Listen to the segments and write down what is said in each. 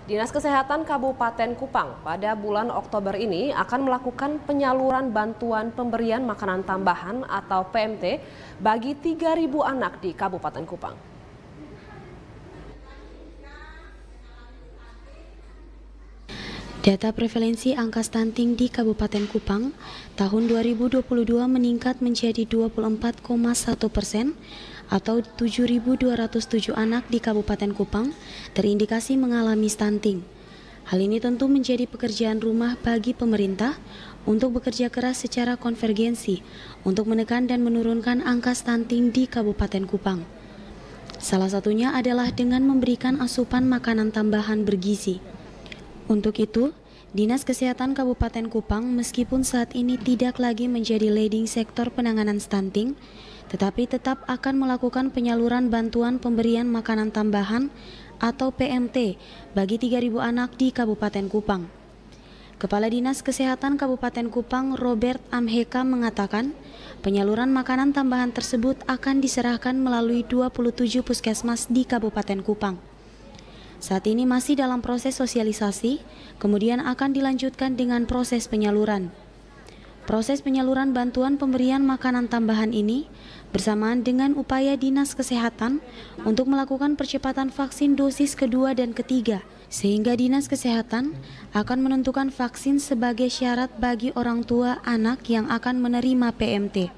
Dinas Kesehatan Kabupaten Kupang pada bulan Oktober ini akan melakukan penyaluran bantuan pemberian makanan tambahan atau PMT bagi 3.000 anak di Kabupaten Kupang. Data prevalensi angka stunting di Kabupaten Kupang tahun 2022 meningkat menjadi 24,1% atau 7.207 anak di Kabupaten Kupang terindikasi mengalami stunting. Hal ini tentu menjadi pekerjaan rumah bagi pemerintah untuk bekerja keras secara konvergensi untuk menekan dan menurunkan angka stunting di Kabupaten Kupang. Salah satunya adalah dengan memberikan asupan makanan tambahan bergizi. Untuk itu, Dinas Kesehatan Kabupaten Kupang meskipun saat ini tidak lagi menjadi leading sektor penanganan stunting, tetapi tetap akan melakukan penyaluran bantuan pemberian makanan tambahan atau PMT bagi 3.000 anak di Kabupaten Kupang. Kepala Dinas Kesehatan Kabupaten Kupang Robert Amheka mengatakan, penyaluran makanan tambahan tersebut akan diserahkan melalui 27 puskesmas di Kabupaten Kupang. Saat ini masih dalam proses sosialisasi, kemudian akan dilanjutkan dengan proses penyaluran. Proses penyaluran bantuan pemberian makanan tambahan ini bersamaan dengan upaya Dinas Kesehatan untuk melakukan percepatan vaksin dosis kedua dan ketiga, sehingga Dinas Kesehatan akan menentukan vaksin sebagai syarat bagi orang tua anak yang akan menerima PMT.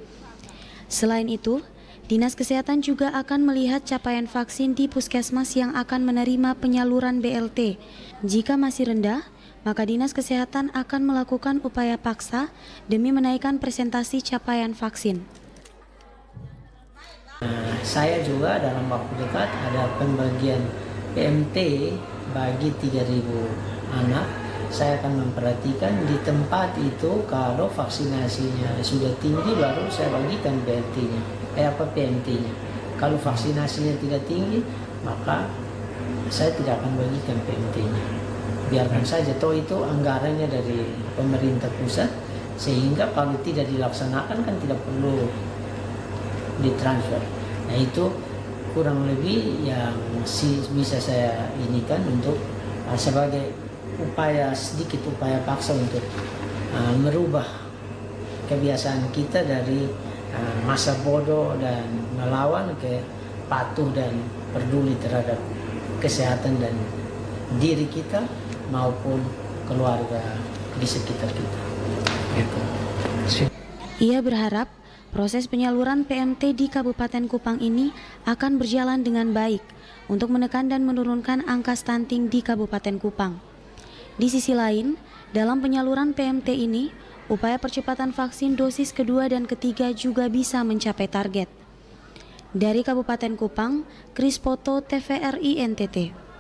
Selain itu, Dinas Kesehatan juga akan melihat capaian vaksin di puskesmas yang akan menerima penyaluran BLT. Jika masih rendah, maka Dinas Kesehatan akan melakukan upaya paksa demi menaikkan presentasi capaian vaksin. Saya juga dalam waktu dekat ada pembagian PMT bagi 3.000 anak. Saya akan memperhatikan di tempat itu kalau vaksinasinya sudah tinggi baru saya bagikan PMT-nya. Kalau vaksinasinya tidak tinggi maka saya tidak akan bagikan PMT-nya. Biarkan saja, toh itu anggarannya dari pemerintah pusat, sehingga kalau tidak dilaksanakan kan tidak perlu ditransfer. Nah itu kurang lebih yang bisa saya inikan untuk sebagai sedikit upaya paksa untuk merubah kebiasaan kita dari masa bodoh dan melawan ke patuh dan peduli terhadap kesehatan dan diri kita maupun keluarga di sekitar kita. Gitu. Ia berharap proses penyaluran PMT di Kabupaten Kupang ini akan berjalan dengan baik untuk menekan dan menurunkan angka stunting di Kabupaten Kupang. Di sisi lain, dalam penyaluran PMT ini, upaya percepatan vaksin dosis kedua dan ketiga juga bisa mencapai target. Dari Kabupaten Kupang, Kris Poto, TVRI NTT.